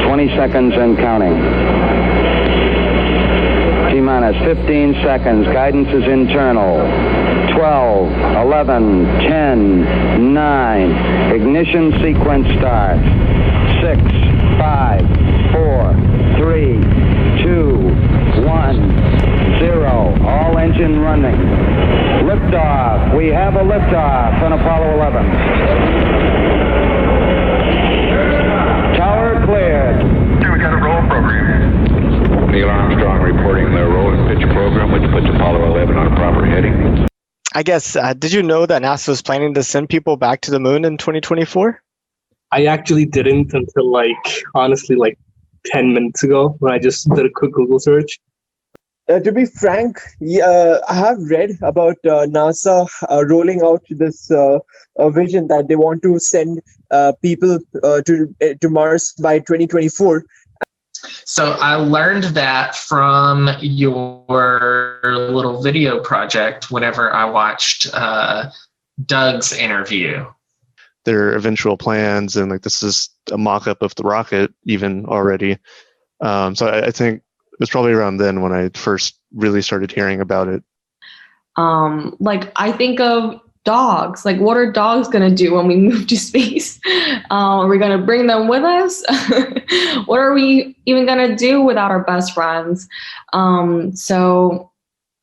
20 seconds and counting. T-minus 15 seconds. Guidance is internal. 12, 11, 10, 9. Ignition sequence starts. 6, 5, 4, 3, 2, 1, 0. All engine running. Liftoff. We have a liftoff on Apollo 11. Tower cleared. We got a roll program. Neil Armstrong reporting the roll and pitch program, which puts Apollo 11 on a proper heading. I guess, did you know that NASA was planning to send people back to the moon in 2024? I actually didn't until honestly 10 minutes ago when I just did a quick Google search. To be frank, I have read about NASA rolling out this vision that they want to send people to Mars by 2024. So I learned that from your little video project whenever I watched Doug's interview. Their eventual plans, and this is a mock-up of the rocket even already. So I think it was probably around then when I first really started hearing about it. I think of dogs. What are dogs going to do when we move to space? Are we going to bring them with us? What are we even going to do without our best friends? So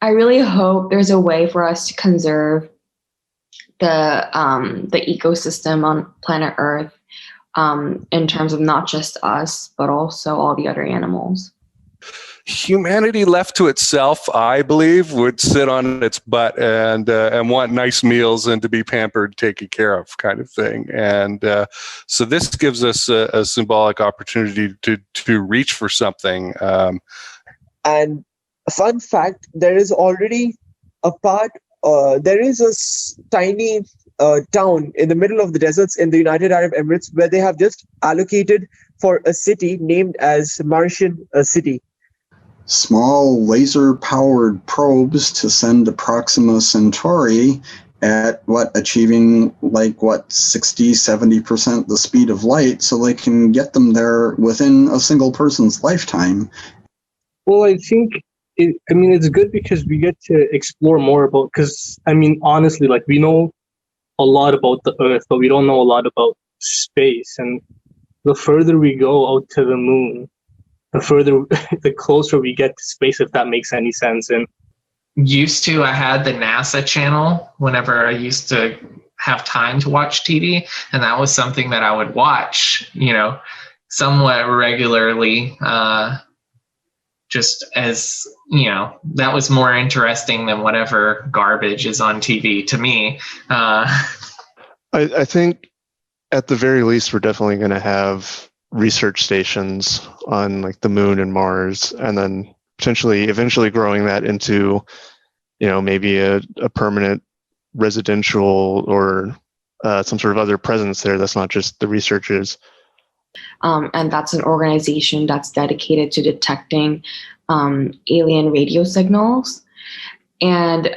I really hope there's a way for us to conserve the ecosystem on planet Earth in terms of not just us, but also all the other animals. Humanity left to itself, I believe, would sit on its butt and want nice meals and to be pampered, taken care of, kind of thing. And so this gives us a symbolic opportunity to reach for something. And a fun fact: there is already a part. There is a tiny town in the middle of the deserts in the United Arab Emirates where they have just allocated for a city named as Martian City. Small laser-powered probes to send to Proxima Centauri at achieving 60-70% the speed of light, so they can get them there within a single person's lifetime. Well, I think it's good because we get to explore more about, because honestly, we know a lot about the Earth, but we don't know a lot about space. And the further we go out to the moon, the closer we get to space, if that makes any sense. And I had the NASA channel whenever I used to have time to watch TV, and that was something that I would watch, somewhat regularly, just as, that was more interesting than whatever garbage is on TV to me. I think at the very least, we're definitely going to have research stations on the moon and Mars, and then potentially eventually growing that into, maybe a permanent residential or some sort of other presence there that's not just the researchers. And that's an organization that's dedicated to detecting alien radio signals. And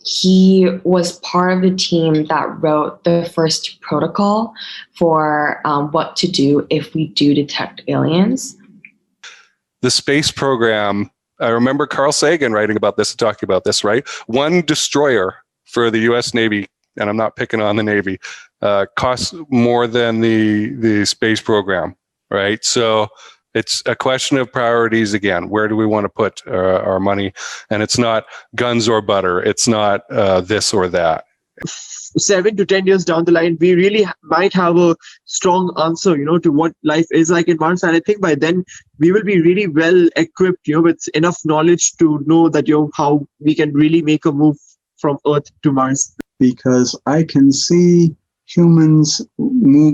he was part of the team that wrote the first protocol for what to do if we do detect aliens. The space program, I remember Carl Sagan writing about this and talking about this, right? One destroyer for the U.S. Navy, and I'm not picking on the Navy, costs more than the space program, right? So it's a question of priorities again. Where do we want to put our money? And it's not guns or butter. It's not this or that. 7 to 10 years down the line, we really might have a strong answer, to what life is like in Mars. And I think by then we will be really well equipped, with enough knowledge to know that, how we can really make a move from Earth to Mars. Because I can see humans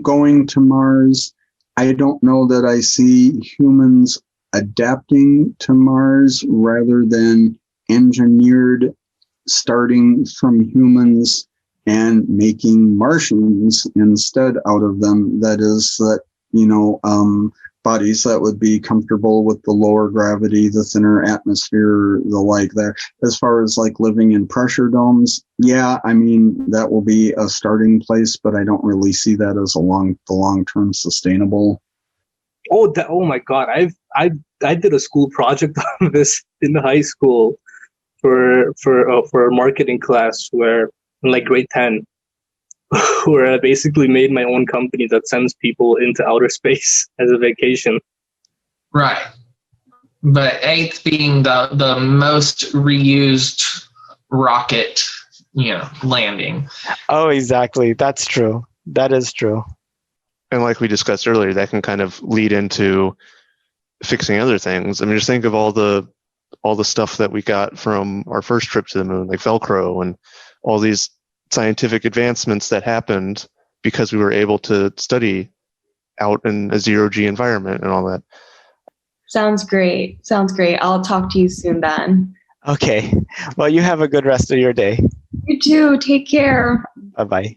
going to Mars. I don't know that I see humans adapting to Mars rather than engineered starting from humans and making Martians instead out of them. That is bodies that would be comfortable with the lower gravity, the thinner atmosphere, the like there. As far as living in pressure domes, that will be a starting place, but I don't really see that as the long-term sustainable. Oh my God! I did a school project on this in high school for a marketing class where in like grade 10, where I basically made my own company that sends people into outer space as a vacation. Right. But 8th being the most reused rocket, landing. Oh, exactly. That's true. That is true. And like we discussed earlier, that can kind of lead into fixing other things. I mean, just think of all the stuff that we got from our first trip to the moon, like Velcro and all these scientific advancements that happened because we were able to study out in a zero-G environment and all that. Sounds great. I'll talk to you soon then. Okay. Well, you have a good rest of your day. You too. Take care. Bye-bye.